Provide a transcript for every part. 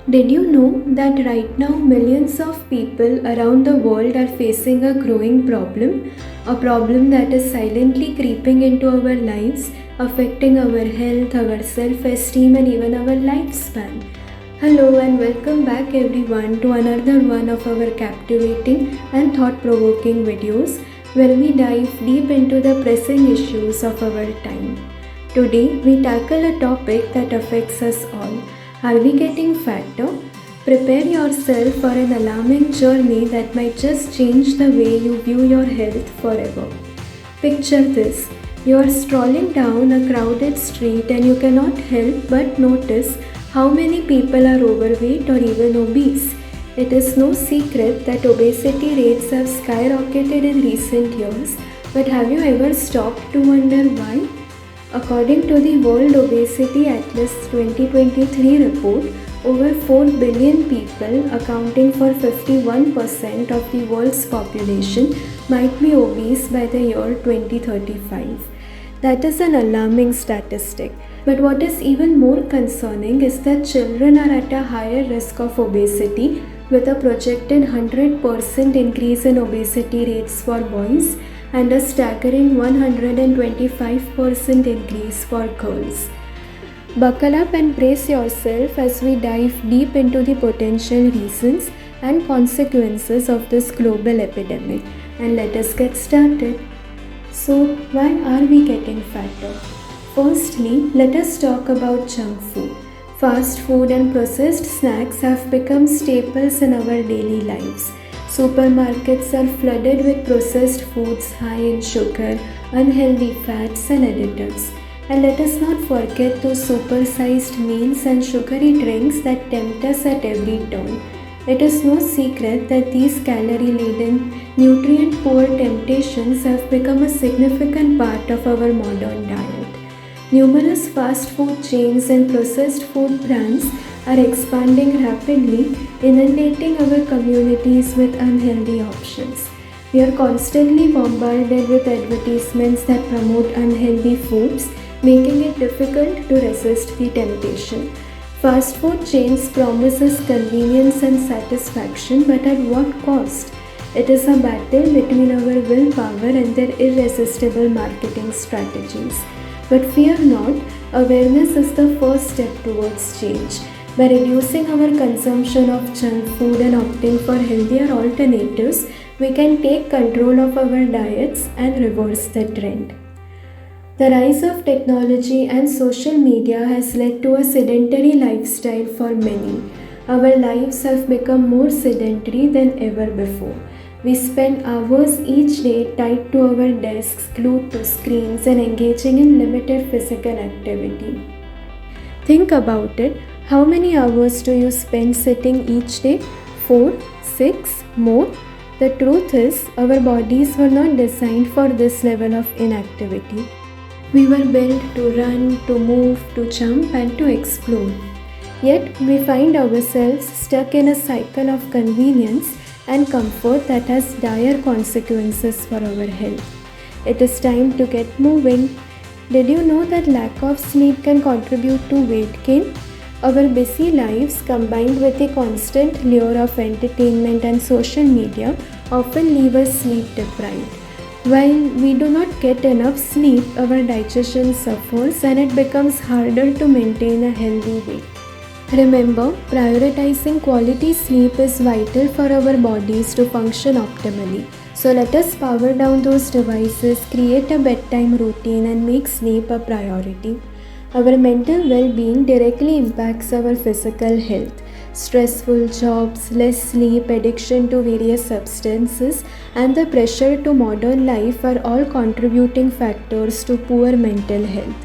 Did you know that right now millions of people around the world are facing a growing problem? A problem that is silently creeping into our lives, affecting our health, our self esteem, and even our lifespan. Hello, and welcome back everyone to another one of our captivating and thought provoking videos where we dive deep into the pressing issues of our time. Today, we tackle a topic that affects us all. Are we getting fatter? Prepare yourself for an alarming journey that might just change the way you view your health forever. Picture this: you are strolling down a crowded street and you cannot help but notice how many people are overweight or even obese. It is no secret that obesity rates have skyrocketed in recent years, but have you ever stopped to wonder why? According to the World Obesity Atlas 2023 report, over 4 billion people, accounting for 51% of the world's population, might be obese by the year 2035. That is an alarming statistic. But what is even more concerning is that children are at a higher risk of obesity, with a projected 100% increase in obesity rates for boys and a staggering 125% increase for girls. Buckle up and brace yourself as we dive deep into the potential reasons and consequences of this global epidemic. And let us get started. So, why are we getting fatter? Firstly, let us talk about junk food. Fast food and processed snacks have become staples in our daily lives. Supermarkets are flooded with processed foods high in sugar, unhealthy fats, and additives. And let us not forget those supersized meals and sugary drinks that tempt us at every turn. It is no secret that these calorie-laden, nutrient-poor temptations have become a significant part of our modern diet. Numerous fast food chains and processed food brands are expanding rapidly, inundating our communities with unhealthy options. We are constantly bombarded with advertisements that promote unhealthy foods, making it difficult to resist the temptation. Fast food chains promise us convenience and satisfaction, but at what cost? It is a battle between our willpower and their irresistible marketing strategies. But fear not, awareness is the first step towards change. By reducing our consumption of junk food and opting for healthier alternatives, we can take control of our diets and reverse the trend. The rise of technology and social media has led to a sedentary lifestyle for many. Our lives have become more sedentary than ever before. We spend hours each day tied to our desks, glued to screens, and engaging in limited physical activity. Think about it. How many hours do you spend sitting each day? 4, 6, more? The truth is, our bodies were not designed for this level of inactivity. We were built to run, to move, to jump, and to explore. Yet, we find ourselves stuck in a cycle of convenience and comfort that has dire consequences for our health. It is time to get moving. Did you know that lack of sleep can contribute to weight gain? Our busy lives, combined with the constant lure of entertainment and social media, often leave us sleep deprived. While we do not get enough sleep, our digestion suffers and it becomes harder to maintain a healthy weight. Remember, prioritizing quality sleep is vital for our bodies to function optimally. So let us power down those devices, create a bedtime routine, and make sleep a priority. Our mental well-being directly impacts our physical health. Stressful jobs, less sleep, addiction to various substances, and the pressure to modern life are all contributing factors to poor mental health.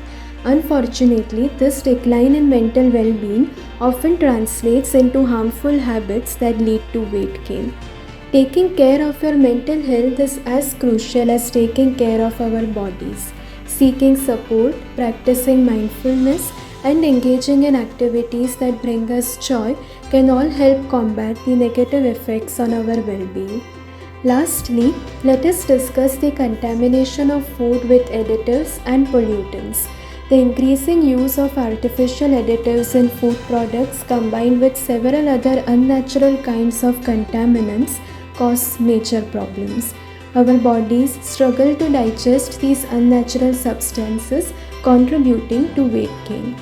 Unfortunately, this decline in mental well-being often translates into harmful habits that lead to weight gain. Taking care of your mental health is as crucial as taking care of our bodies. Seeking support, practicing mindfulness, and engaging in activities that bring us joy can all help combat the negative effects on our well-being. Lastly, let us discuss the contamination of food with additives and pollutants. The increasing use of artificial additives in food products combined with several other unnatural kinds of contaminants cause major problems. Our bodies struggle to digest these unnatural substances, contributing to weight gain.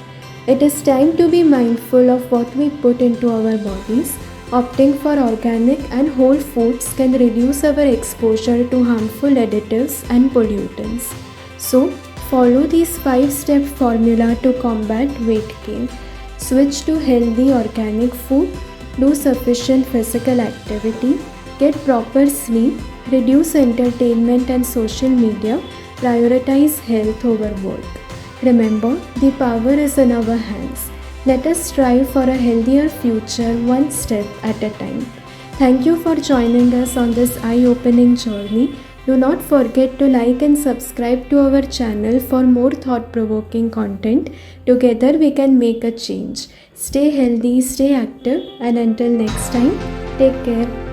It is time to be mindful of what we put into our bodies. Opting for organic and whole foods can reduce our exposure to harmful additives and pollutants. So, follow these 5-step formula to combat weight gain. Switch to healthy organic food, do sufficient physical activity, get proper sleep, reduce entertainment and social media, prioritize health over work. Remember, the power is in our hands. Let us strive for a healthier future one step at a time. Thank you for joining us on this eye-opening journey. Do not forget to like and subscribe to our channel for more thought-provoking content. Together we can make a change. Stay healthy, stay active, and until next time, take care.